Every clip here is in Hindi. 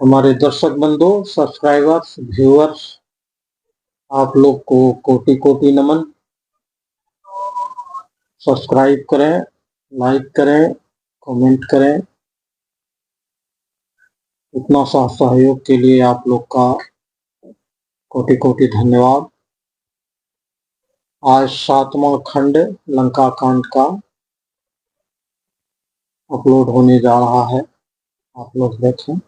हमारे दर्शक बंधु, सब्सक्राइबर्स, व्यूअर्स, आप लोग को कोटि कोटि नमन। सब्सक्राइब करें, लाइक करें, कमेंट करें। इतना सा सहयोग के लिए आप लोग का कोटि कोटि धन्यवाद। आज 7वां खंड लंका कांड का अपलोड होने जा रहा है, आप लोग देखें।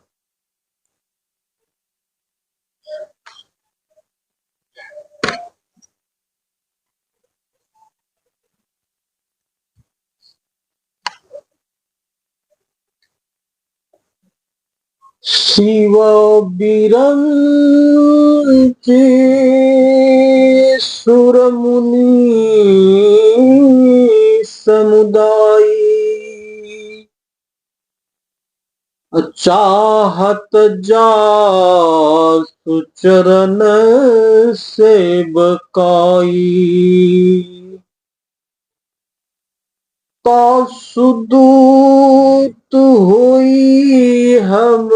शिव बिरंची सुर मुनि समुदायी, चाहत जासु चरण सेवकाई। सुदूत हुई हम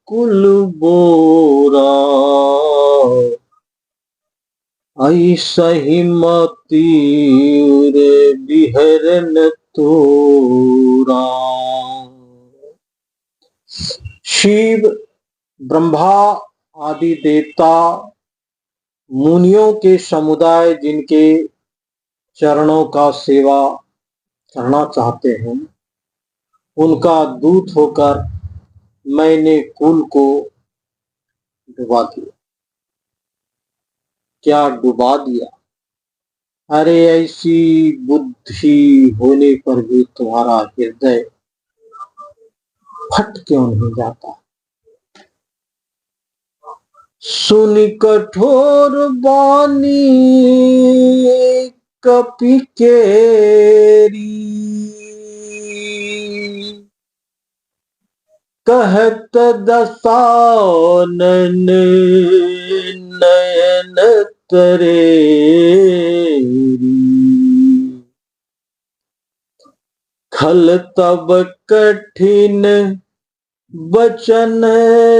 कुल बोरा, ऐसा ही मती रे बिहरन तोरा। शिव, ब्रह्मा आदि देवता, मुनियों के समुदाय जिनके चरणों का सेवा करना चाहते हैं, उनका दूत होकर मैंने कुल को डुबा दिया। क्या डुबा दिया? अरे ऐसी बुद्धि होने पर भी तुम्हारा हृदय फट क्यों नहीं जाता? सुनि कठोर बानी कपि केरी, कहत दसानन नयन तरेरी। खल तब कठिन बचन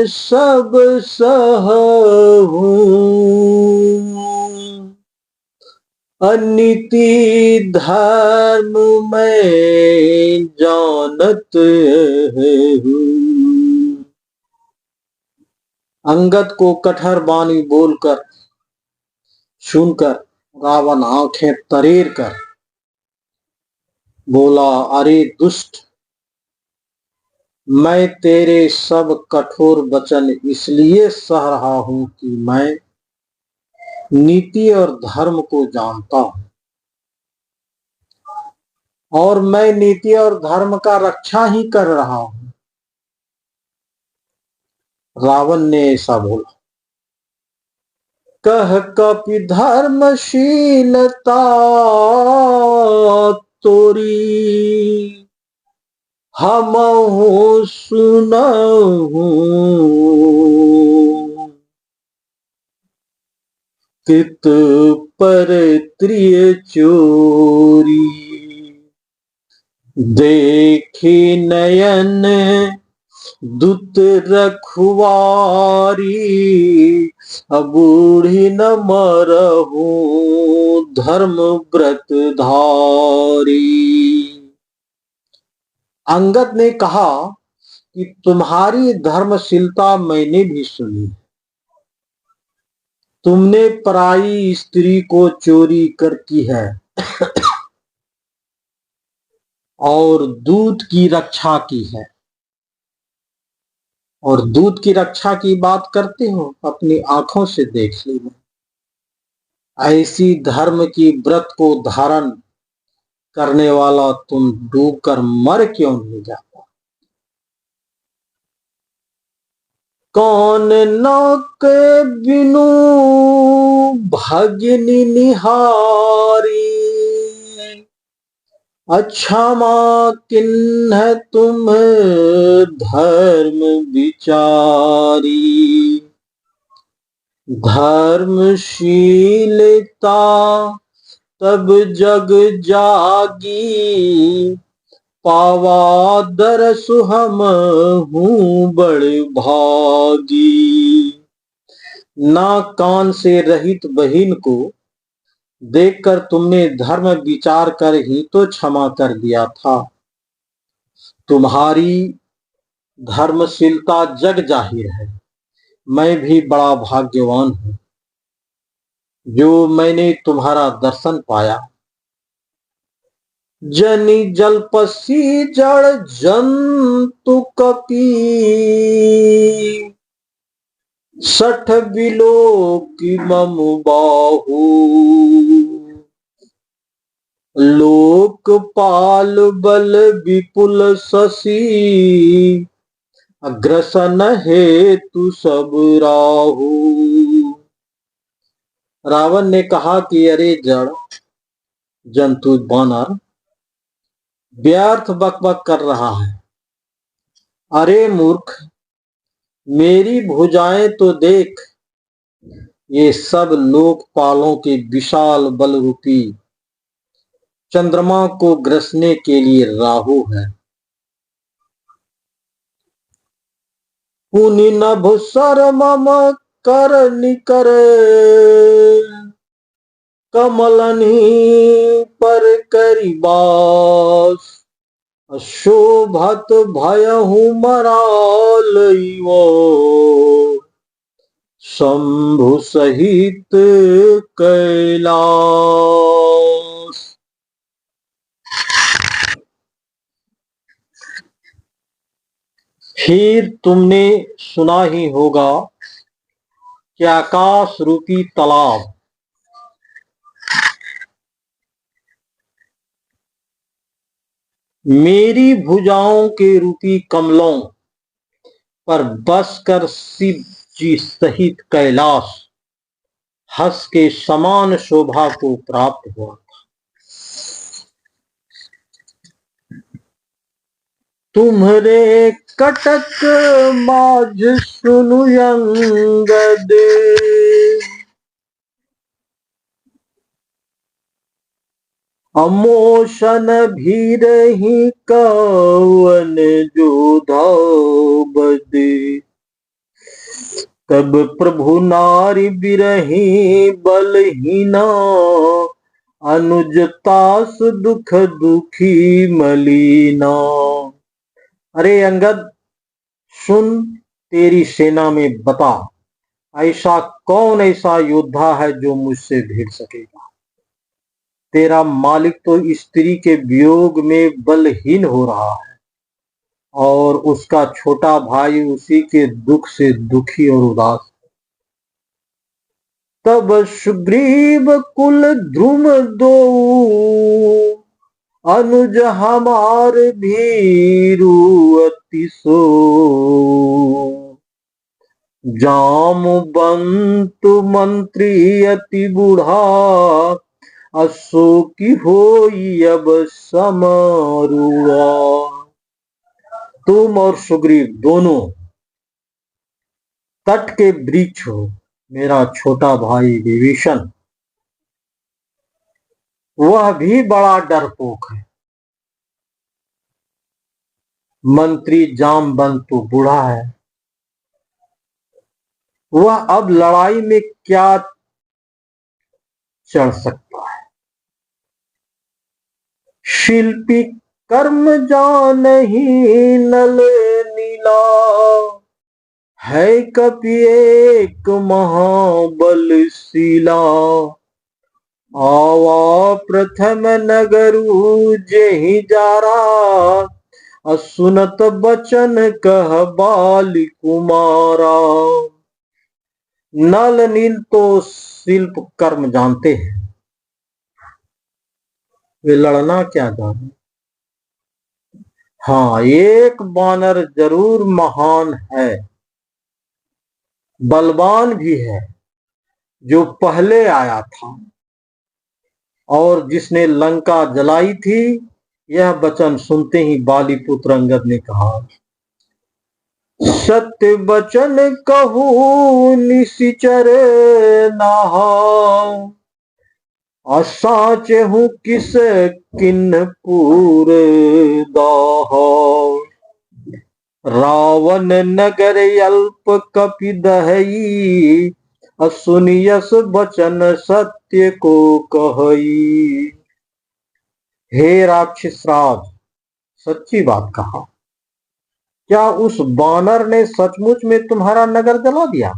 सब सहूं, अनीति धर्म में जानत हूँ। अंगद को कठोर वाणी बोलकर सुनकर रावण आंखें तरेर कर बोला, अरे दुष्ट, मैं तेरे सब कठोर वचन इसलिए सह रहा हूं कि मैं नीति और धर्म को जानता हूं, और मैं नीति और धर्म का रक्षा ही कर रहा हूं। रावण ने ऐसा बोला। कह कपि धर्मशीलता तोरी, हमहु सुनहु, कृत पर त्रिय चोरी। देखी नयन दुत रखवारी, बूढ़ी न मरहु धर्म व्रत धारी। अंगद ने कहा कि तुम्हारी धर्मशीलता मैंने भी सुनी। तुमने पराई स्त्री को चोरी कर की है और दूत की रक्षा की है। और दूत की रक्षा की बात करते हो, अपनी आंखों से देख लेना। ऐसी धर्म की व्रत को धारण करने वाला तुम डूबकर मर क्यों नहीं जाता? कौन नौक बिनु भगिनी निहारी, अक्षमा किन्ह तुम धर्म विचारी। धर्मशीलता तब जग जागी, पावा दरस हम हूँ बड़े भागी। ना कान से रहित बहिन को देखकर तुमने धर्म विचार कर ही तो क्षमा कर दिया था। तुम्हारी धर्मशीलता जग जाहिर है। मैं भी बड़ा भाग्यवान हूँ जो मैंने तुम्हारा दर्शन पाया। जनि जलपसी जड़ जंतु कपी, सठ बिलो की मम बाहू। लोकपाल बल विपुल शशि, अग्रसन हेतु सब राहु। रावण ने कहा कि अरे जड़ जंतु बानर व्यर्थ बकबक कर रहा है। अरे मूर्ख, मेरी भुजाएं तो देख। ये सब लोकपालों के विशाल बल रूपी चंद्रमा को ग्रसने के लिए राहु है। पुनि नभ सर मम कर निकर, कमलनि पर करिबास। शोभत भयहु मरालइवो, शंभु सहित कैलाश। फिर तुमने सुना ही होगा कि आकाश रूपी तालाब मेरी भुजाओं के रूपी कमलों पर बसकर शिव जी सहित कैलाश हंस के समान शोभा को प्राप्त हुआ। तुम्हारे कटक माज सुनु अंगद, अमोशन भीरहि कवन जोधा बदे। तब प्रभु नारी बिरही बलहीना, अनुजतास दुख दुखी मलीना। अरे अंगद सुन, तेरी सेना में बता ऐसा कौन ऐसा योद्धा है जो मुझसे भिड़ सकेगा। तेरा मालिक तो स्त्री के वियोग में बलहीन हो रहा है और उसका छोटा भाई उसी के दुख से दुखी और उदास। तब सुग्रीव कुल ध्रुम दो, अनुज हमार भीरु अति सो। जामवंत मंत्री अति बूढ़ा, अशोकी होई अब समरुआ। तुम और सुग्रीव दोनों तट के वृक्ष हो। मेरा छोटा भाई विभीषण वह भी बड़ा डरपोक है। मंत्री जामवंत तो बूढ़ा है, वह अब लड़ाई में क्या चढ़ सकता है। शिल्पी कर्म जानहि नल नीला, है कपि एक महाबलशीला। आवा प्रथम नगरु जेहि जारा, असुनत बचन कह बाली कुमारा। नल नील तो शिल्प कर्म जानते हैं, वे लड़ना क्या जाने। हाँ, एक बानर जरूर महान है, बलवान भी है, जो पहले आया था और जिसने लंका जलाई थी। यह वचन सुनते ही बाली पुत्र अंगद ने कहा, सत्य वचन कहूँ निशिचर नाहा, असाच हूँ किस किन्नपुर दाहो, रावण नगर अल्प कपि दहई, असुनियस बचन सत्य को कहई। हे राक्षस राज, सच्ची बात कहा। क्या उस बानर ने सचमुच में तुम्हारा नगर जला दिया?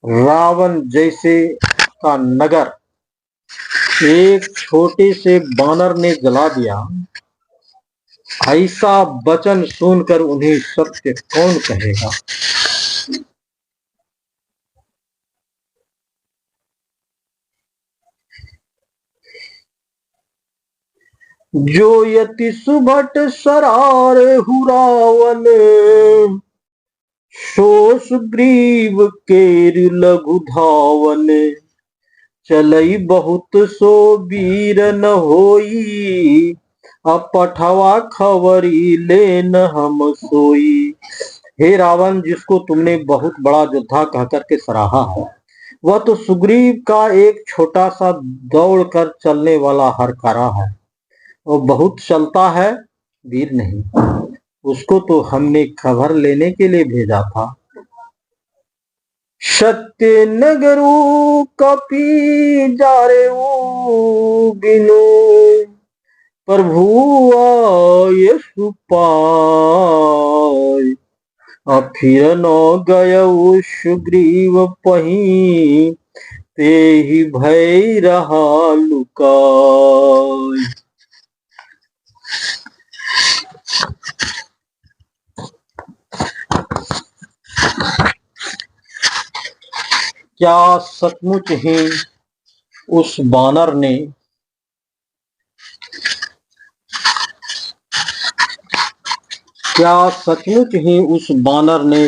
रावण जैसे का नगर एक छोटे से बानर ने जला दिया, ऐसा वचन सुनकर उन्हें सत्य कौन कहेगा। जो यति सुभट सरार हुरावन, सो सुग्रीव केर लघु धावन, चलई बहुत सो वीर न होई, अपठवा खबरी लेन हम सोई। हे रावण, जिसको तुमने बहुत बड़ा योद्धा कहकर के सराहा है, वह तो सुग्रीव का एक छोटा सा दौड़ कर चलने वाला हरकारा है। वो बहुत चलता है, वीर नहीं। उसको तो हमने खबर लेने के लिए भेजा था। सत्य नगरू कपि जारे बिनु, प्रभु आय सुपाय, फिर न गय सुग्रीव पही, ते ही भय रहा लुकाय। क्या सचमुच ही उस बानर ने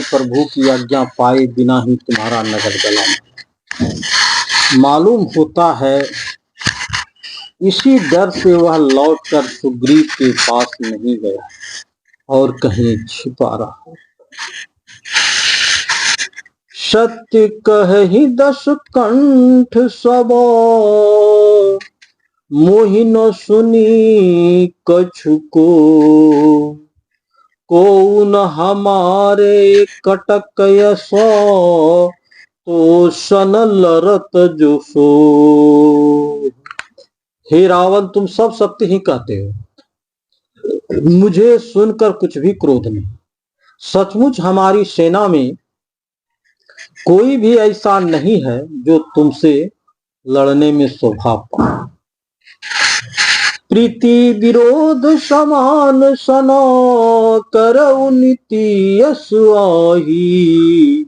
प्रभु की आज्ञा पाए बिना ही तुम्हारा नगर जला? मालूम होता है इसी डर से वह लौटकर सुग्रीव के पास नहीं गया और कहीं छिपा रहा। सत्य कहि दस कंठ सब, मोहि न सुनी कछु को, कौन हमारे कटक यसो, तो सन लरत जो सो। हे रावण, तुम सब सत्य ही कहते हो, मुझे सुनकर कुछ भी क्रोध नहीं। सचमुच हमारी सेना में कोई भी ऐसा नहीं है जो तुमसे लड़ने में शोभा पाए। प्रीति विरोध समान सनो, करऊ नीति यस आही,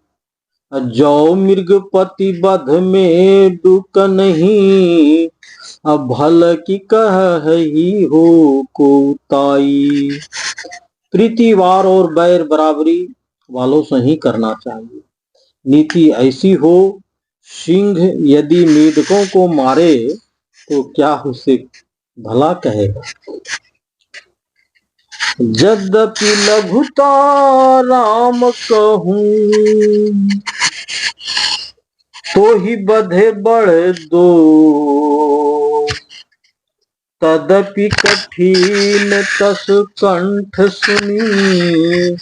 जो मृगपति बध में दुक नहीं, अब भल की कही हो को ताई। प्रीतिवार और बैर बराबरी वालों से ही करना चाहिए। नीति ऐसी हो, सिंह यदि मेढकों को मारे तो क्या उसे भला कहेगा। यद्यपि लघुता राम कहूं, तो ही बधे बढ़ दो, तदपि कठिन तस कंठ सुनी,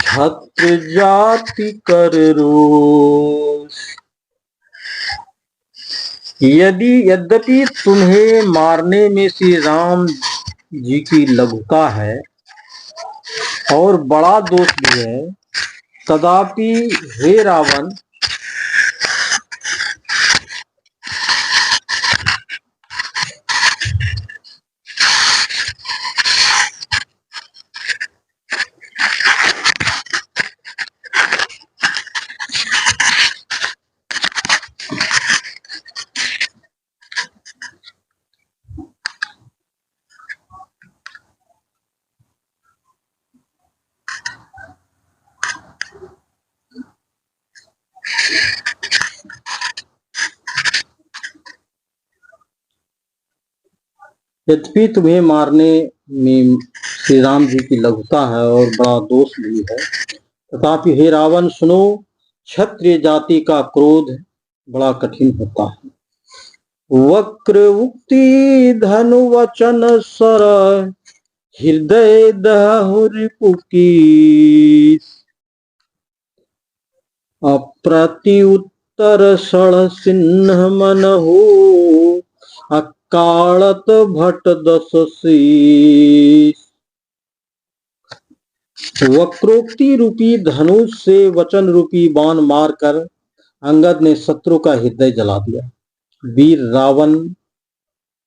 छत्र जाति कर रोष। यद्यपि तुम्हें मारने में श्री राम जी की लघुता है और बड़ा दोष भी है, तथापि हे रावण, यद्यपि तुम्हें मारने में श्री राम जी की लघुता है और बड़ा दोष भी है, तथापि हे रावण सुनो, क्षत्रिय जाति का क्रोध बड़ा कठिन होता है। वक्र उक्ति धनु वचन सर हृदय दहुरिपुकीस अप्रति उत्तर सण सिन्ह मन हो अकालत भट दस शीस। वक्रोक्ति रूपी धनुष से वचन रूपी बाण मारकर अंगद ने शत्रु का हृदय जला दिया। वीर रावण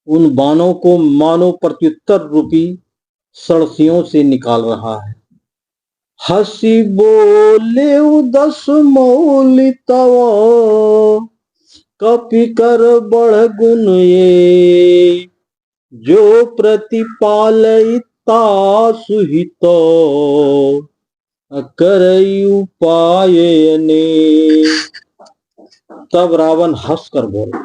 उन बाणों को मानो प्रत्युत्तर रूपी सड़सियों से निकाल रहा है। हसी बोले दस मौलि तव कपि कर बढ़ गुण ये जो प्रतिपालयिता सुहित करई उपाय ने। तब रावण हंसकर बोला,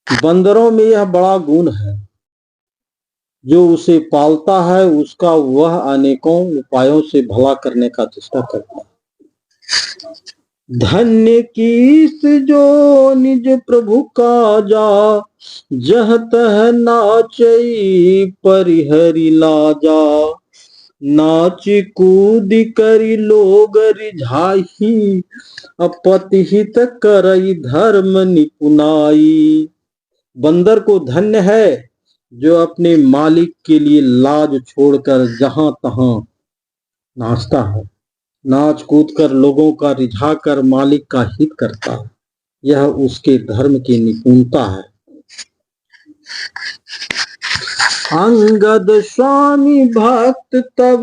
बंदरों में यह बड़ा गुण है, जो उसे पालता है उसका वह अनेकों उपायों से भला करने का चेष्टा करता है। धन्य कीस जो निज प्रभु का जा जह तह नाचई परिहरि लाजा नाच कूद करी लोग रिझाही अपतिहित करई धर्म निपुनाई। बंदर को धन्य है जो अपने मालिक के लिए लाज छोड़कर जहां तहां नाचता है, नाच कूद कर लोगों का रिझाकर मालिक का हित करता है। यह उसके धर्म की निपुणता है। अंगद स्वामी भक्त तब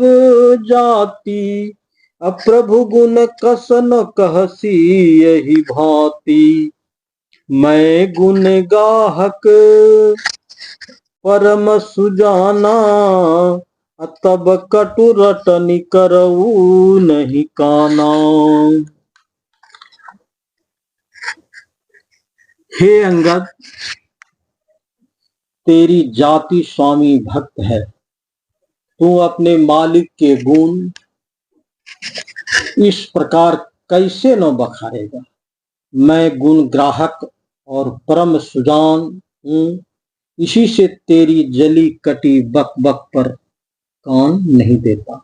जाति अप्रभु गुण कसन कहसी यही भांति। मैं गुण गाहक परम सुजाना तब कटु रटनि करऊ नहीं काना। हे अंगद, तेरी जाति स्वामी भक्त है, तू अपने मालिक के गुण इस प्रकार कैसे न बखारेगा। मैं गुण ग्राहक और परम सुजान हूं, इसी से तेरी जली कटी बक बक पर कान नहीं देता।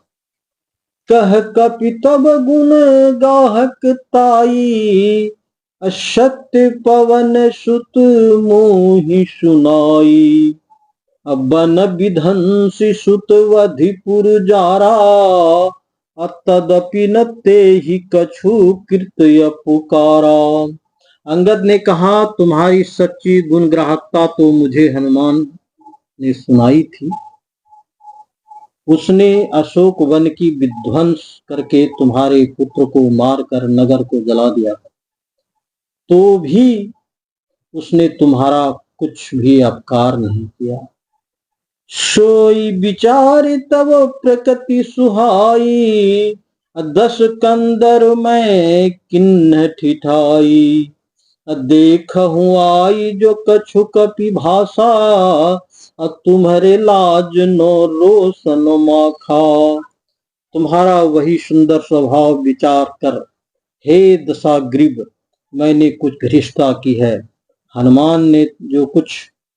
कह कपि तब गुण गाहक ताई असत्य पवन सुत मोहि सुनाई। बन विधंसी सुत वधिपुर जारा तदपि न तेहि कछु कृत्य पुकारा। अंगद ने कहा, तुम्हारी सच्ची गुण ग्राहकता तो मुझे हनुमान ने सुनाई थी। उसने अशोक वन की विध्वंस करके तुम्हारे पुत्र को मारकर नगर को जला दिया, तो भी उसने तुम्हारा कुछ भी अपकार नहीं किया। सोई विचार तब प्रकृति सुहाई 10 कंदर में किन्न ठिठाई। देखहु आई जो कछु कपि भाषा तुम्हारे लाज नो रोशन माखा। तुम्हारा वही सुंदर स्वभाव विचार कर हे दशाग्रीव मैंने कुछ घृष्टता की है। हनुमान ने जो कुछ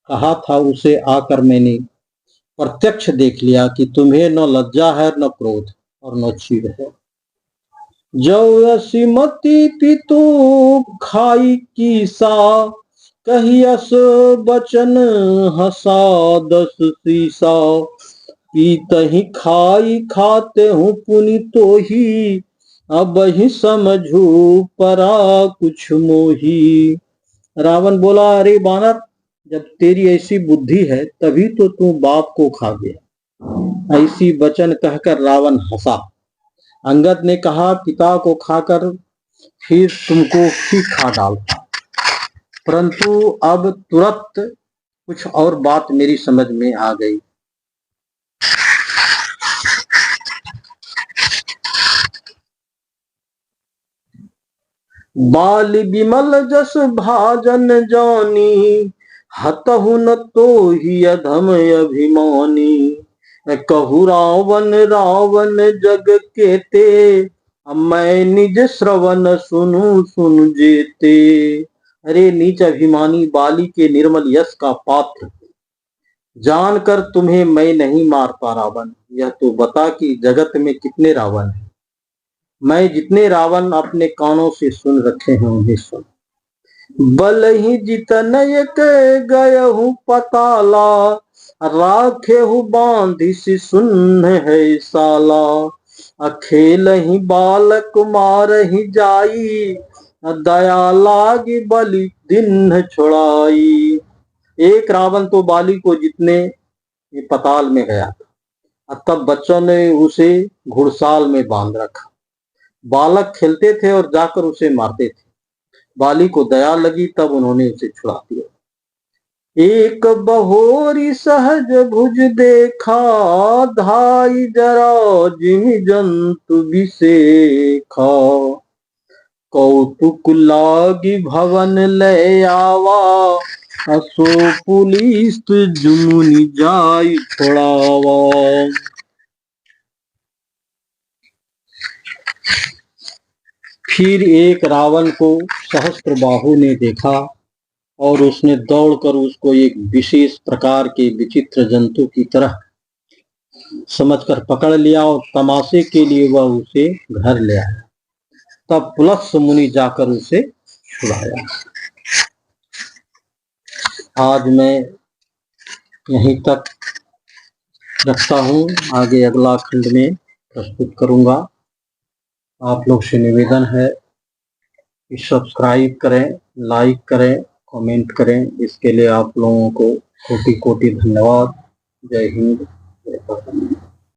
कहा था उसे आकर मैंने प्रत्यक्ष देख लिया कि तुम्हें न लज्जा है न क्रोध और न चीड़ है। जो असीमति पितु खाई की सा कहियस बचन हसा 10 सीसा। पीतहि खाई खाते हूँ पुनि तो ही अब ही समझू परा कुछ मोही। रावण बोला, अरे बानर, जब तेरी ऐसी बुद्धि है तभी तो तू बाप को खा गया। ऐसी वचन कहकर रावण हंसा। अंगद ने कहा, पिता को खाकर फिर तुमको भी खा डालता, परंतु अब तुरंत कुछ और बात मेरी समझ में आ गई। बाल विमल जस भाजन जानी हतहु न तो ही अधम अभिमानी। कहु रावण रावण जग केते मैं निज श्रवण सुनु सुन जेते। अरे नीच अभिमानी बाली के निर्मल यश का पात्र, जानकर तुम्हें मैं नहीं मारता रावण। यह तो बता कि जगत में कितने रावण हैं। मैं जितने रावण अपने कानों से सुन रखे हैं उन्हें सुन। बल ही जितने के गए हूँ पताला, राखे हूँ बांधी सी सुन है साला। अखेल ही बाल कुमार ही जाई, दया लागी बलि दिन छुड़ाई। एक रावण तो बाली को जितने पताल में गया था, तब बच्चों ने उसे घुड़साल में बांध रखा। बालक खेलते थे और जाकर उसे मारते थे। बाली को दया लगी तब उन्होंने उसे छुड़ा दिया। एक बहोरी सहज भुज देखा, धाई जरा जिमि जंतु बिसेखा। कौतुक लागी भवन ले आवा, असो पुलिस जुमुनि जाई छोड़ावा। फिर एक रावण को सहस्त्रबाहु ने देखा और उसने दौड़कर उसको एक विशेष प्रकार के विचित्र जंतु की तरह समझकर पकड़ लिया और तमाशे के लिए वह उसे घर ले आया। तब पुलस्त्य मुनि जाकर उसे छुड़ाया। आज मैं यहीं तक रखता हूँ, आगे अगला खंड में प्रस्तुत करूंगा। आप लोग से निवेदन है कि सब्सक्राइब करें, लाइक करें, कमेंट करें। इसके लिए आप लोगों को कोटि कोटि धन्यवाद। जय हिंद, जय भारत।